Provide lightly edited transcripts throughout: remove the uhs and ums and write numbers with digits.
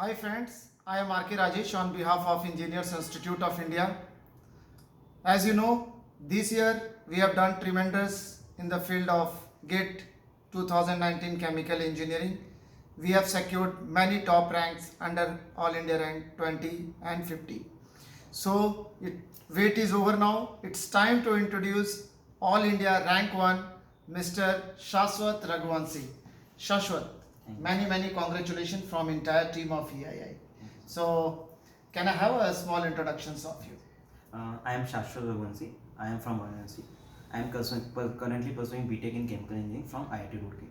Hi friends, I am R.K. Rajesh on behalf of Engineers Institute of India. As you know, this year we have done tremendous in the field of GATE 2019 Chemical Engineering. We have secured many top ranks under All India rank 20 and 50. So, wait is over now. It's time to introduce All India rank 1 Mr. Shashwat Raghuvanshi. Shashwat, many congratulations from entire team of EII. So, can I have a small introductions of you? I am Shashwat Raghuvanshi. I am from Varanasi. I am currently pursuing BTech in Chemical Engineering from IIT Roorkee.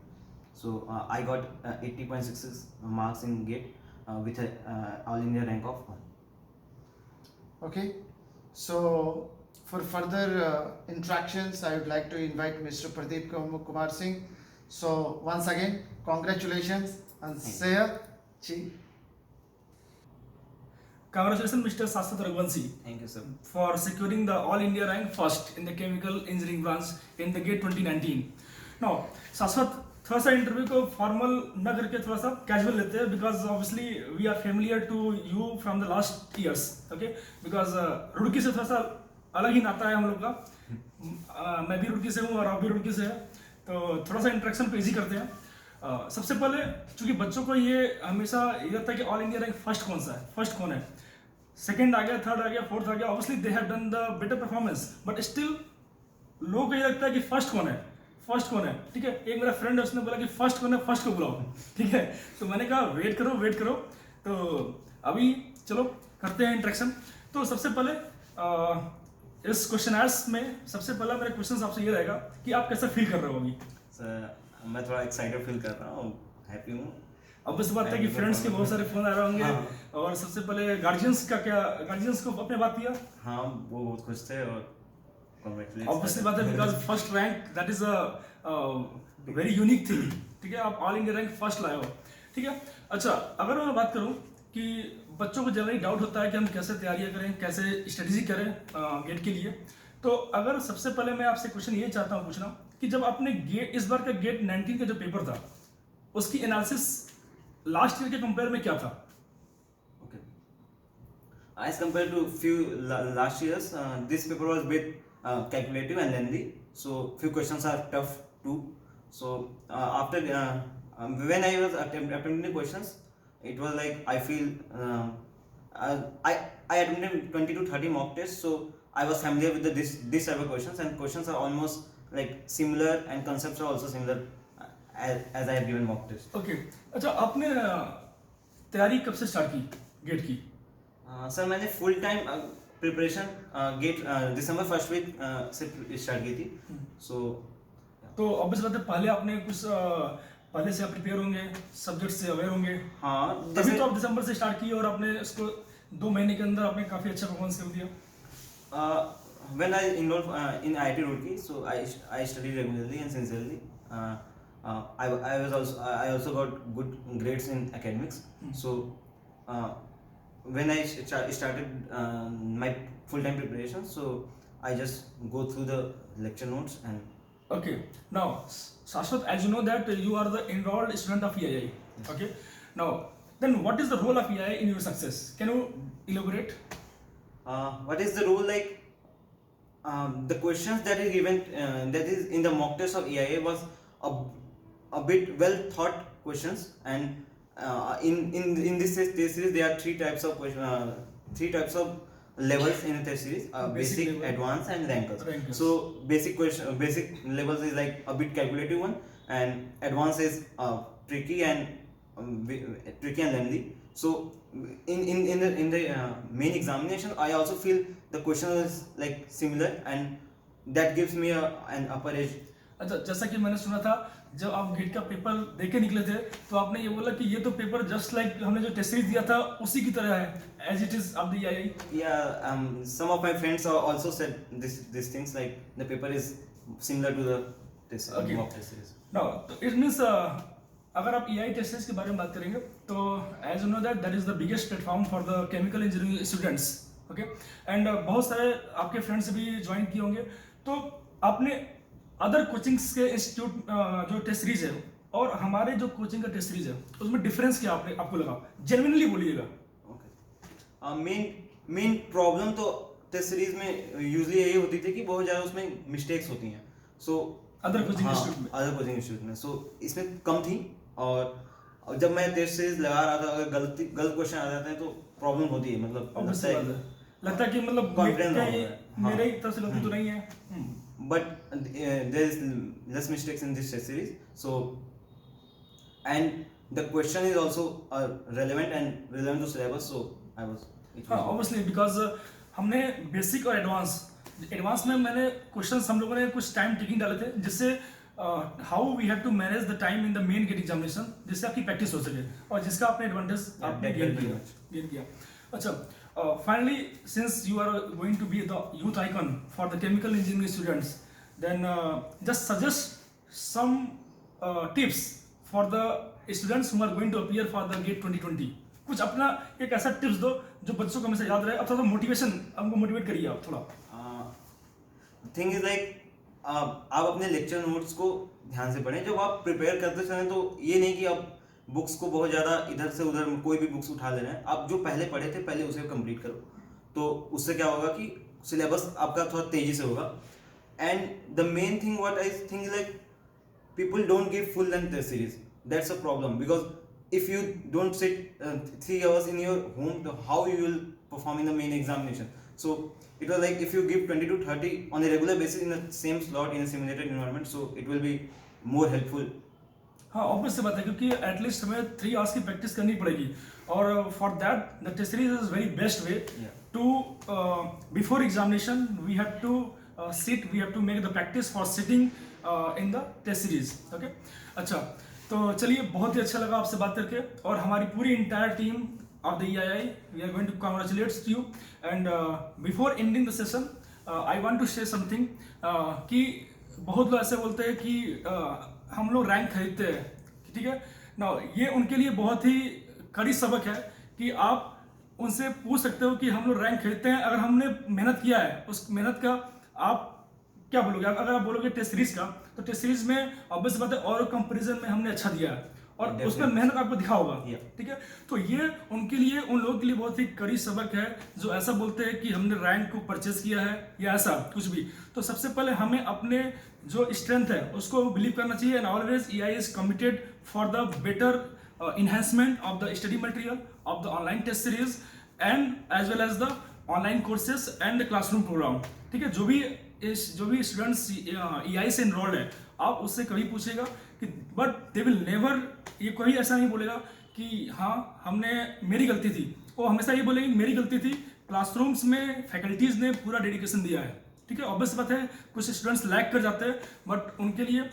So I got 80.66 marks in GATE with a All India rank of 1. Okay. So, for further interactions, I would like to invite Mr. Pradeep Kumar Singh. So, once again, congratulations and Sir Chi. Congratulations, Mr. Shashwat Raghuvanshi, Thank you, sir. for securing the All India rank first in the Chemical Engineering branch in the GATE 2019. Now, Shashwat, थोड़ा सा interview को formal न करके थोड़ा सा casual लेते हैं because obviously we are familiar to you from the last years. Okay, because Roorkee से थोड़ा सा अलग ही नाता है हम लोग का. मैं भी रुड़की से हूँ और आप भी रुड़की से हैं, तो थोड़ा सा इंटरेक्शन पे इजी करते हैं. सबसे पहले चूंकि बच्चों को ये हमेशा ये रहता है कि ऑल इंडिया रैंक फर्स्ट कौन सा है, फर्स्ट कौन है, सेकंड आ गया, थर्ड आ गया, फोर्थ आ गया. Obviously they have done the better performance, but still लोगों को ये लगता है कि फर्स्ट कौन है, फर्स्ट कौन है. ठीक है, एक मेरा फ्रेंड है, उसने बोला कि फर्स्ट कौन है, फर्स्ट को बुलाओ. ठीक है, तो मैंने कहा वेट करो. तो अभी चलो करते हैं इंटरेक्शन. तो सबसे पहले इस क्वेश्चनर्स में सबसे पहला मेरा क्वेश्चन आपसे ये रहेगा कि आप कैसा फील कर रहे हो अभी. सर मैं थोड़ा एक्साइटेड फील कर रहा हूँ, हैप्पी हूँ. अब इस बात है कि फ्रेंड्स के बहुत सारे फोन आ रहे होंगे और सबसे पहले गार्जियंस को अपने बात किया. हाँ, वो बहुत खुश थे और ऑब्वियसली बात है because first rank that is a very unique thing. ठीक है, आप ऑल इंडिया रैंक फर्स्ट लाए हो. ठीक है, अच्छा अगर मैं बात करूं कि बच्चों को जनरली डाउट होता है कि हम कैसे तैयारियां करें, कैसे स्ट्रेटेजी करें गेट के लिए, तो अगर सबसे पहले मैं आपसे क्वेश्चन ये चाहता हूं पूछना कि जब आपने गेट इस बार का गेट 19 का जो पेपर था उसकी एनालिसिस लास्ट ईयर के कंपेयर में क्या था. Okay. As compared to few last years, this paper was bit calculative and lengthy. So few questions are tough too. So after when I was attempting the questions, it was like I feel I attempted 20 to 30 mock tests. So I was familiar with this type of questions, and questions are almost like similar and concepts are also similar as I have given mock tests. Okay, अच्छा आपने तैयारी कब से start की gate की. Sir मैंने full time preparation gate दिसंबर first week से start की थी. सो तो ऑब्वियस बात है पहले आपने कुछ पहले से आप प्रिपेयर होंगे, सब्जेक्ट से अवेयर होंगे. हाँ, तभी तो आप दिसंबर से स्टार्ट किए और आपने इसको 2 महीने के अंदर आपने काफी अच्छा परफॉर्मेंस कर दिया. when I enrolled in IIT Roorkee, so I studied regularly and sincerely. I also got good grades in academics. So when I started my full time preparation, so I just go through the lecture notes and. Okay, now Shashwat, as you know that you are the enrolled student of EII. Yes. Okay, now then what is the role of EII in your success? Can you elaborate? What is the role like? The questions that is given that is in the mock test of EIA was a bit well thought questions, and in this test series there are three types of levels in the test series: basic, level, advanced, and rankers. Rankers. So basic levels is like a bit calculative one, and advanced is tricky and lengthy. So in the main examination, I also feel the question is like similar, and that gives me an upper edge. अच्छा, जैसा कि मैंने सुना था जब आप gate का paper देके निकले थे तो आपने ये बोला कि ये तो पेपर जस्ट लाइक हमने जो टेस्ट सीरीज दिया था उसी की तरह है, as it is of the EII. Yeah, some of my friends also said these things, like the paper is similar to the test Okay. mock test series. Now, it means अगर आप EII test series के बारे में बात करेंगे तो as you know that is the biggest platform for the chemical engineering students. Okay, and बहुत सारे आपके फ्रेंड्स भी ज्वाइन किए होंगे, तो आपने अदर कोचिंग्स के इंस्टीट्यूट जो टेस्ट सीरीज है और हमारे जो कोचिंग का टेस्ट सीरीज है उसमें डिफरेंस क्या आपको लगा, जेन्युइनली बोलिएगा। ओके, मेन प्रॉब्लम तो टेस्ट सीरीज में यूजली यही होती थी कि बहुत ज़्यादा उसमें मिस्टेक्स होती हैं। सो अदर कोचिंग इंस्टीट्यूट में, अदर कोचिंग इंस्टीट्यूट में सो इसमें कम थी। और जब मैं टेस्ट सीरीज लगा रहा था, अगर गलत क्वेश्चन आ जाते हैं तो प्रॉब्लम होती है। मतलब लगता है कि मतलब मेरे ही तरफ से गलती तो नहीं है, but there is less mistakes in this test series, so and the question is also relevant to syllabus, so I was obviously because हमने बेसिक और एडवांस में मैंने क्वेश्चंस हम लोगों ने कुछ टाइम टेकिंग डाले थे, जिससे how we have to manage the time in the main GATE examination, जिससे आपकी प्रैक्टिस हो सके और जिसका आपने एडवांटेज आपने गेन किया। अच्छा, finally, since you are going to be the youth icon for the chemical engineering students, then just suggest some tips for the students who are going to appear for the GATE 2020. कुछ अपना एक ऐसा tips दो जो बच्चों को हमेशा याद रहे, अब थोड़ा मोटिवेशन, हमको मोटिवेट करिए आप थोड़ा। थिंग इज लाइक आप अपने लेक्चर नोट्स को ध्यान से पढ़ें। जब आप प्रिपेयर करते समय तो ये नहीं कि आप बुक्स को बहुत ज़्यादा इधर से उधर कोई भी बुक्स उठा ले रहे हैं। आप जो पहले पढ़े थे पहले उसे कंप्लीट करो, तो उससे क्या होगा कि सिलेबस आपका थोड़ा तेजी से होगा। And the main thing what I think like people don't give full length test series, that's a problem, because if you don't sit 3 hours in your home, तो how you will perform in the main examination? So it was like if you give 20 to 30 on a regular basis in the same slot in a simulated environment, so it will be more helpful. हाँ, obvious सी बात है, क्योंकि at least हमें 3 hours की practice करनी पड़ेगी, और for that the test series is very best way to before examination we have to sit, we have to make the practice for sitting in the test series. Okay, अच्छा, तो चलिए, बहुत ही अच्छा लगा आपसे बात करके, और हमारी पूरी entire team of the EII, we are going to congratulate you, and before ending the session I want to say something, कि बहुत लोग ऐसे बोलते हैं कि हम लोग रैंक खरीदते हैं, ठीक है ना। ये उनके लिए बहुत ही कड़ी सबक है कि आप उनसे पूछ सकते हो कि हम लोग रैंक खरीदते हैं, अगर हमने मेहनत किया है उस मेहनत का आप क्या बोलोगे? अगर आप बोलोगे टेस्ट सीरीज का, तो टेस्ट सीरीज में ऑब्वियस बात है और कंपैरिजन में हमने अच्छा दिया है और उसमें मेहनत आपको दिखा होगा, ठीक है। तो ये उनके लिए, उन लोगों के लिए बहुत ही कड़ी सबक है जो ऐसा बोलते हैं कि हमने रैंक को परचेज किया है या ऐसा कुछ भी। तो सबसे पहले हमें अपने जो स्ट्रेंथ है उसको बिलीव करना चाहिए, and always EII is committed for the better enhancement of the study material of the online test series and as well as the online courses and the classroom program, ठीक है। जो भी students EII से enrolled है, आप उससे कभी पूछेगा कि बट दे विल नेवर, ये कोई ऐसा नहीं बोलेगा कि हाँ हमने मेरी गलती थी, वो हमेशा ये बोलेंगे मेरी गलती थी, क्लासरूम्स में फैकल्टीज ने पूरा डेडिकेशन दिया है, ठीक है। ऑब्वियस बात है कुछ स्टूडेंट्स लैग कर जाते हैं, बट उनके लिए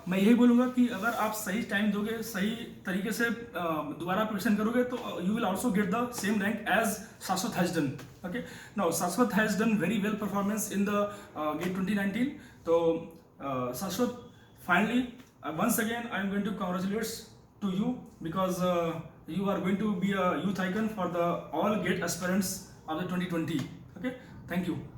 मैं यही बोलूँगा कि अगर आप सही टाइम दोगे, सही तरीके से दोबारा प्रिपरेशन करोगे, तो you will also get the same rank as Shashwat has done. Okay, now Shashwat has done very well performance in the GATE 2019। तो Shashwat, finally once again I am going to congratulate to you because you are going to be a youth icon for the all GATE aspirants of the 2020. Okay, thank you.